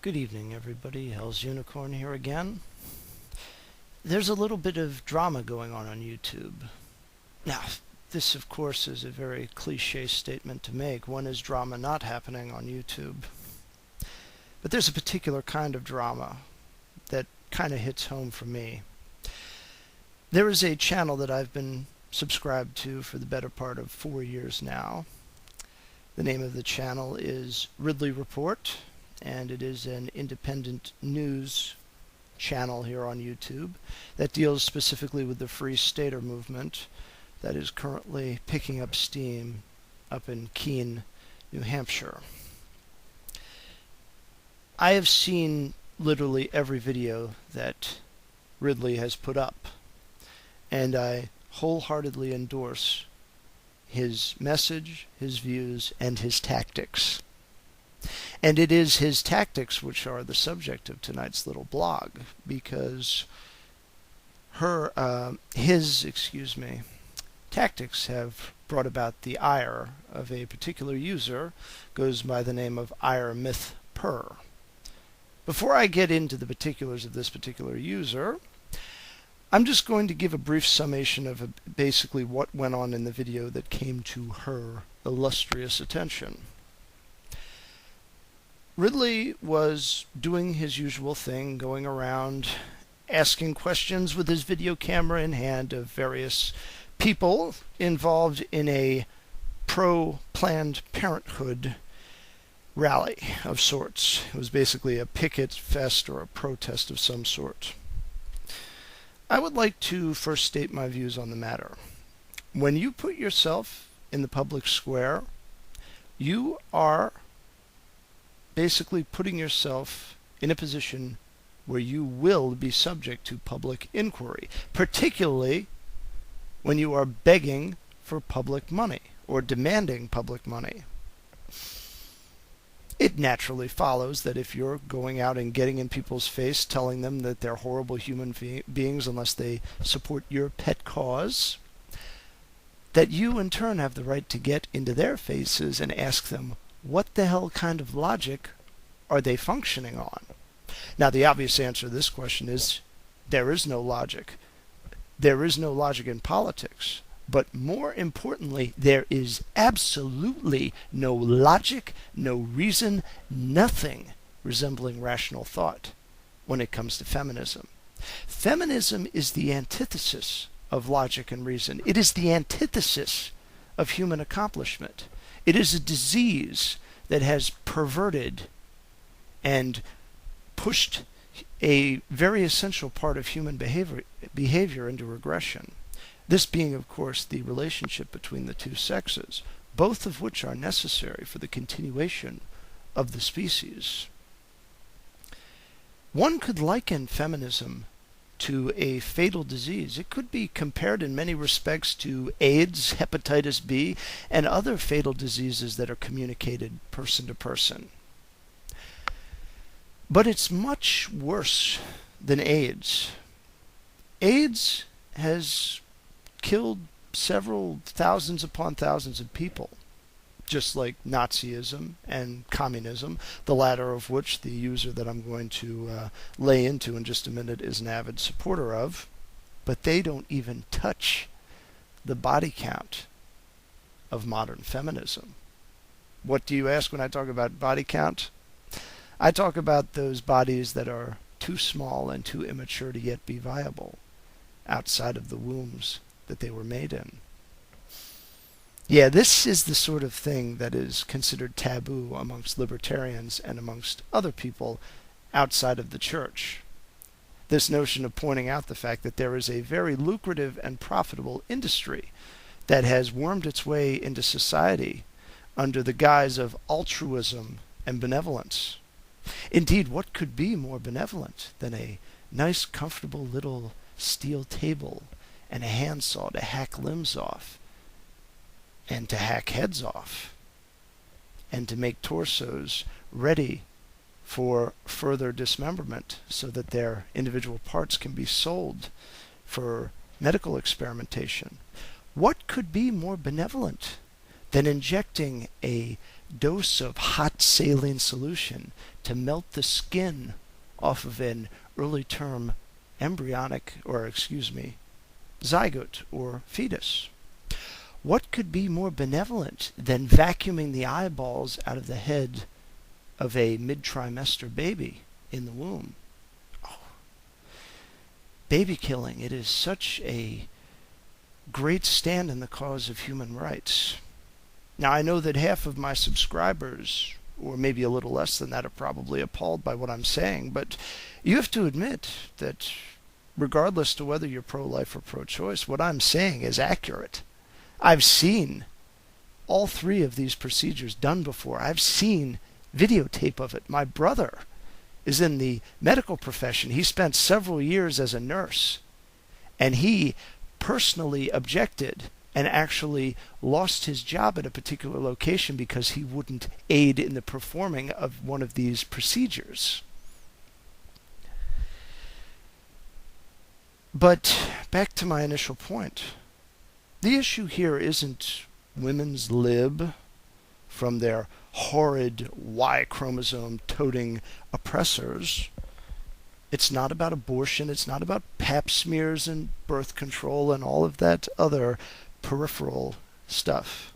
Good evening, everybody. Hell's Unicorn here again. There's a little bit of drama going on YouTube. Now, this, of course, is a very cliche statement to make. When is drama not happening on YouTube? But there's a particular kind of drama that kind of hits home for me. There is a channel that I've been subscribed to for the better part of 4 years now. The name of the channel is Iremythpurr, and it is an independent news channel here on YouTube that deals specifically with the Free Stater movement that is currently picking up steam up in Keene, New Hampshire. I have seen literally every video that Ridley has put up, and I wholeheartedly endorse his message, his views, and his tactics. And it is his tactics which are the subject of tonight's little blog, because his tactics have brought about the ire of a particular user, goes by the name of Iremythpurr. Before I get into the particulars of this particular user, I'm just going to give a brief summation of basically what went on in the video that came to her illustrious attention. Ridley was doing his usual thing, going around asking questions with his video camera in hand of various people involved in a pro-Planned Parenthood rally of sorts. It was basically a picket fest or a protest of some sort. I would like to first state my views on the matter. When you put yourself in the public square, you are basically putting yourself in a position where you will be subject to public inquiry, particularly when you are begging for public money or demanding public money. It naturally follows that if you're going out and getting in people's face, telling them that they're horrible human beings unless they support your pet cause, that you in turn have the right to get into their faces and ask them, what the hell kind of logic are they functioning on? Now, the obvious answer to this question is there is no logic. There is no logic in politics. But more importantly, there is absolutely no logic, no reason, nothing resembling rational thought when it comes to feminism. Feminism is the antithesis of logic and reason. It is the antithesis of human accomplishment. It is a disease that has perverted and pushed a very essential part of human behavior into regression. This being, of course, the relationship between the two sexes, both of which are necessary for the continuation of the species. One could liken feminism to a fatal disease. It could be compared in many respects to AIDS, hepatitis B, and other fatal diseases that are communicated person to person. But it's much worse than AIDS. AIDS has killed several thousands upon thousands of people, just like Nazism and communism, the latter of which the user that I'm going to lay into in just a minute is an avid supporter of. But they don't even touch the body count of modern feminism. What do you ask when I talk about body count? I talk about those bodies that are too small and too immature to yet be viable outside of the wombs that they were made in. Yeah, this is the sort of thing that is considered taboo amongst libertarians and amongst other people outside of the church. This notion of pointing out the fact that there is a very lucrative and profitable industry that has wormed its way into society under the guise of altruism and benevolence. Indeed, what could be more benevolent than a nice, comfortable little steel table and a handsaw to hack limbs off, and to hack heads off, and to make torsos ready for further dismemberment so that their individual parts can be sold for medical experimentation? What could be more benevolent then injecting a dose of hot saline solution to melt the skin off of an early term zygote or fetus. What could be more benevolent than vacuuming the eyeballs out of the head of a mid-trimester baby in the womb? Oh. Baby killing, it is such a great stand in the cause of human rights. Now, I know that half of my subscribers, or maybe a little less than that, are probably appalled by what I'm saying, but you have to admit that regardless to whether you're pro-life or pro-choice, what I'm saying is accurate. I've seen all three of these procedures done before. I've seen videotape of it. My brother is in the medical profession. He spent several years as a nurse, and he personally objected and actually lost his job at a particular location because he wouldn't aid in the performing of one of these procedures. But back to my initial point. The issue here isn't women's lib from their horrid Y chromosome toting oppressors. It's not about abortion. It's not about pap smears and birth control and all of that other peripheral stuff.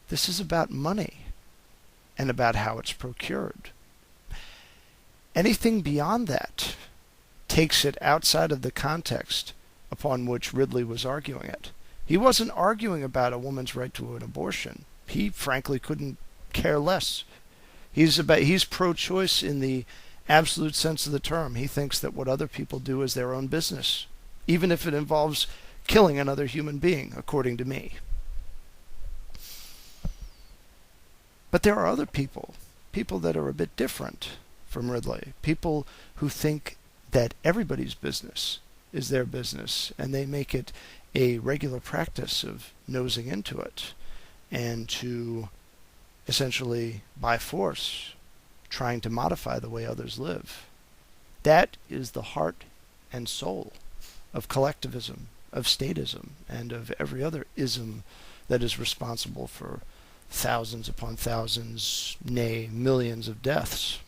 This is about money and about how it's procured. Anything beyond that takes it outside of the context upon which Ridley was arguing it. He wasn't arguing about a woman's right to an abortion. He frankly couldn't care less. He's pro-choice in the absolute sense of the term. He thinks that what other people do is their own business, even if it involves killing another human being, according to me. But there are other people that are a bit different from Ridley, people who think that everybody's business is their business, and they make it a regular practice of nosing into it and to essentially, by force, trying to modify the way others live. That is the heart and soul of collectivism, of statism, and of every other ism that is responsible for thousands upon thousands, nay, millions of deaths.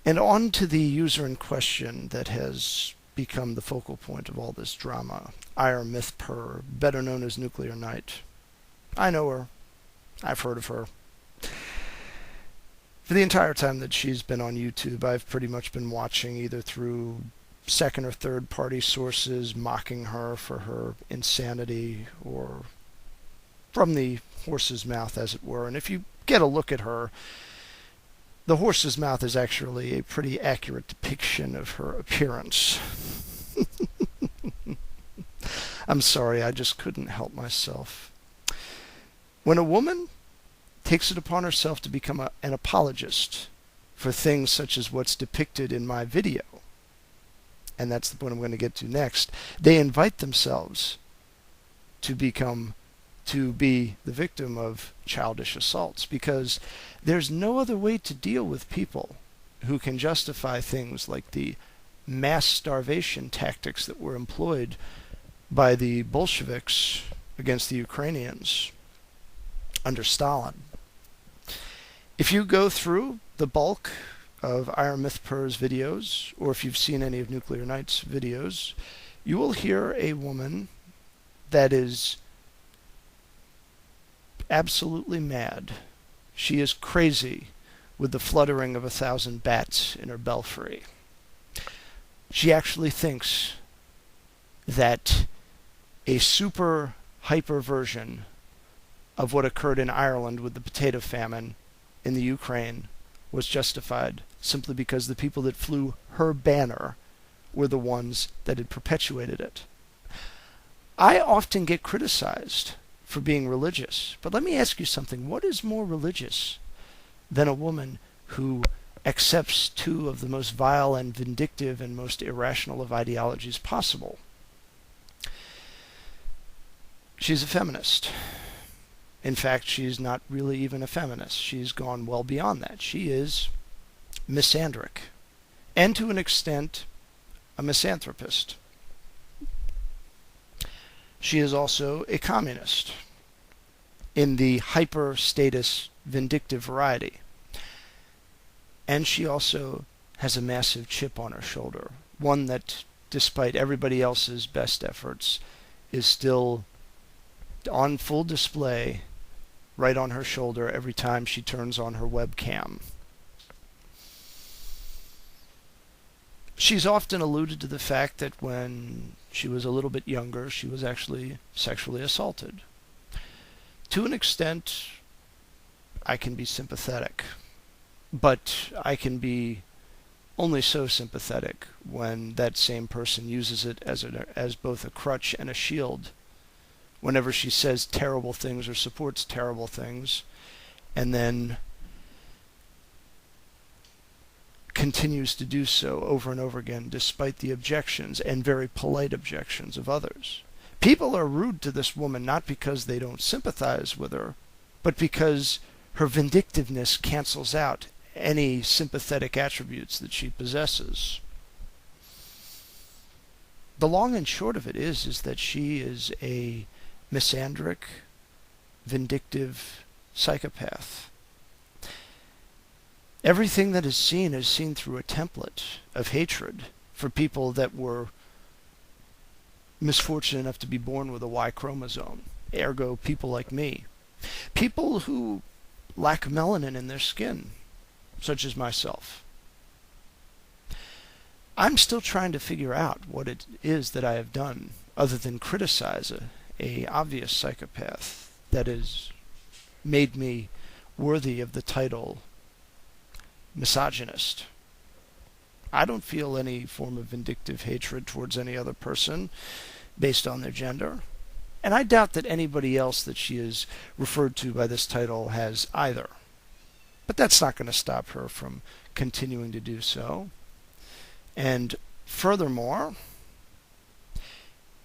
And on to the user in question that has become the focal point of all this drama, Iremythpurr, better known as Nuclear Knight. I know her. I've heard of her. For the entire time that she's been on YouTube, I've pretty much been watching either through second or third party sources mocking her for her insanity, or from the horse's mouth, as it were. And if you get a look at her, the horse's mouth is actually a pretty accurate depiction of her appearance. I'm sorry, I just couldn't help myself. When a woman takes it upon herself to become an apologist for things such as what's depicted in my video, and that's the point I'm going to get to next, they invite themselves to be the victim of childish assaults, because there's no other way to deal with people who can justify things like the mass starvation tactics that were employed by the Bolsheviks against the Ukrainians under Stalin. If you go through the bulk of Iremythpurr's videos, or if you've seen any of Nuclear Knight's videos, you will hear a woman that is absolutely mad. She is crazy with the fluttering of 1,000 bats in her belfry. She actually thinks that a super hyper version of what occurred in Ireland with the potato famine in the Ukraine was justified simply because the people that flew her banner were the ones that had perpetuated it. I often get criticized for being religious, but let me ask you something. What is more religious than a woman who accepts two of the most vile and vindictive and most irrational of ideologies possible? She's a feminist. In fact, she's not really even a feminist. She's gone well beyond that. She is misandric, and to an extent, a misanthropist. She is also a communist in the hyper-status vindictive variety. And she also has a massive chip on her shoulder, one that, despite everybody else's best efforts, is still on full display right on her shoulder every time she turns on her webcam. She's often alluded to the fact that when she was a little bit younger, she was actually sexually assaulted. To an extent, I can be sympathetic, but I can be only so sympathetic when that same person uses it as both a crutch and a shield whenever she says terrible things or supports terrible things, and then continues to do so over and over again despite the objections, and very polite objections, of others. People are rude to this woman not because they don't sympathize with her, but because her vindictiveness cancels out any sympathetic attributes that she possesses. The long and short of it is that she is a misandric, vindictive psychopath. Everything that is seen through a template of hatred for people that were misfortunate enough to be born with a Y chromosome, ergo people like me. People who lack melanin in their skin, such as myself. I'm still trying to figure out what it is that I have done other than criticize a obvious psychopath that has made me worthy of the title misogynist. I don't feel any form of vindictive hatred towards any other person based on their gender, and I doubt that anybody else that she is referred to by this title has either. But that's not going to stop her from continuing to do so. And furthermore,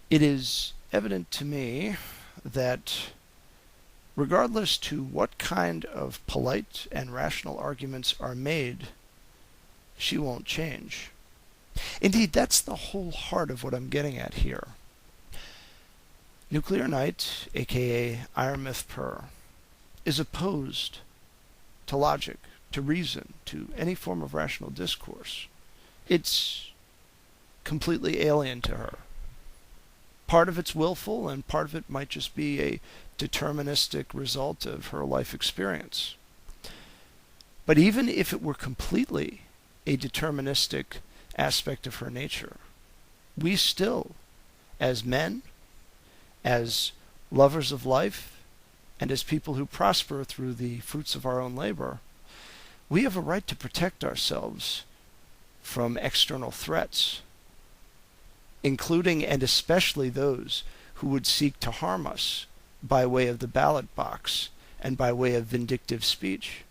it is evident to me that regardless to what kind of polite and rational arguments are made, she won't change. Indeed, that's the whole heart of what I'm getting at here. Nuclear Knight, aka Iremythpurr, is opposed to logic, to reason, to any form of rational discourse. It's completely alien to her. Part of it's willful, and part of it might just be a deterministic result of her life experience. But even if it were completely a deterministic aspect of her nature, we still, as men, as lovers of life, and as people who prosper through the fruits of our own labor, we have a right to protect ourselves from external threats, including and especially those who would seek to harm us by way of the ballot box and by way of vindictive speech.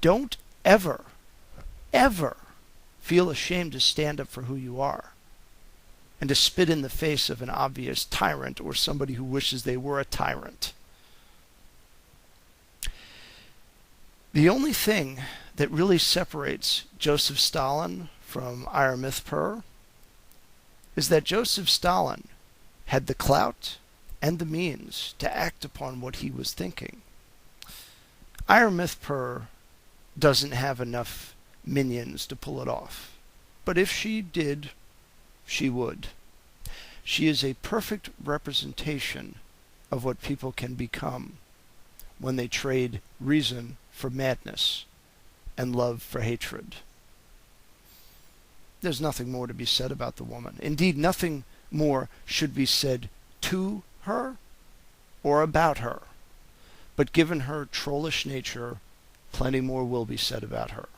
Don't ever, ever feel ashamed to stand up for who you are and to spit in the face of an obvious tyrant or somebody who wishes they were a tyrant. The only thing that really separates Joseph Stalin from Iremythpurr is that Joseph Stalin had the clout and the means to act upon what he was thinking. Iremythpurr doesn't have enough minions to pull it off, but if she did, she would. She is a perfect representation of what people can become when they trade reason for madness and love for hatred. There's nothing more to be said about the woman. Indeed, nothing more should be said to her or about her. But given her trollish nature, plenty more will be said about her.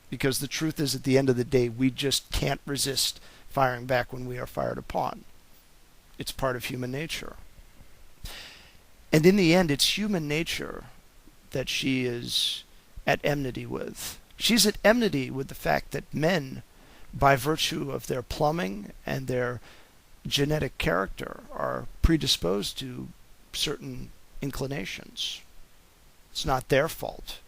Because the truth is, at the end of the day, we just can't resist firing back when we are fired upon. It's part of human nature. And in the end, it's human nature that she is at enmity with. She's at enmity with the fact that men, by virtue of their plumbing and their genetic character, are predisposed to certain inclinations. It's not their fault.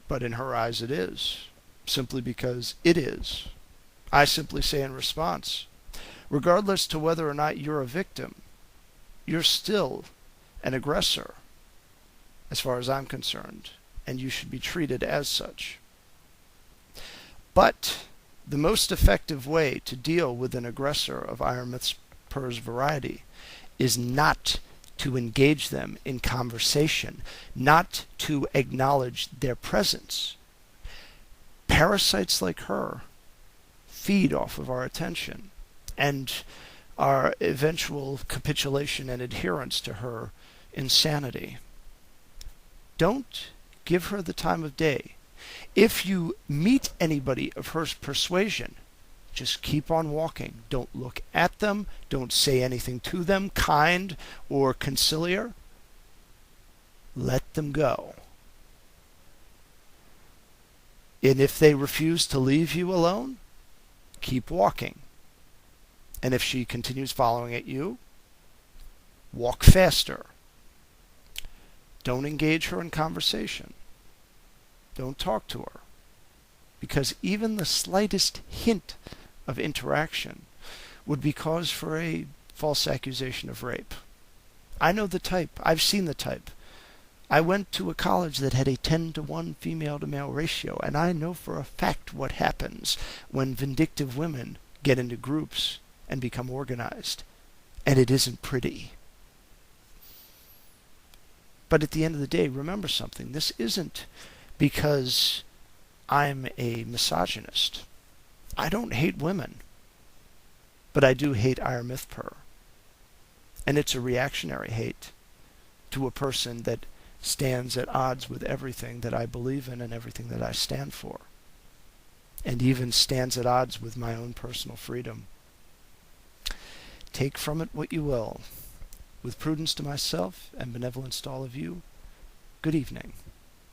But in her eyes it is, simply because it is. I simply say in response, Regardless to whether or not you're a victim, you're still an aggressor, as far as I'm concerned, and you should be treated as such. But the most effective way to deal with an aggressor of Iremythpurr's variety is not to engage them in conversation, not to acknowledge their presence. Parasites like her feed off of our attention and our eventual capitulation and adherence to her insanity. Don't give her the time of day. If you meet anybody of her persuasion, just keep on walking. Don't look at them. Don't say anything to them, kind or conciliar. Let them go. And if they refuse to leave you alone, keep walking. And if she continues following at you, walk faster. Don't engage her in conversation. Don't talk to her. Because even the slightest hint of interaction would be cause for a false accusation of rape. I know the type. I've seen the type. I went to a college that had a 10-to-1 female-to-male ratio, and I know for a fact what happens when vindictive women get into groups and become organized. And it isn't pretty. But at the end of the day, remember something. This isn't because I'm a misogynist. I don't hate women. But I do hate Iremythpurr. And it's a reactionary hate to a person that stands at odds with everything that I believe in and everything that I stand for. And even stands at odds with my own personal freedom. Take from it what you will. With prudence to myself and benevolence to all of you, good evening.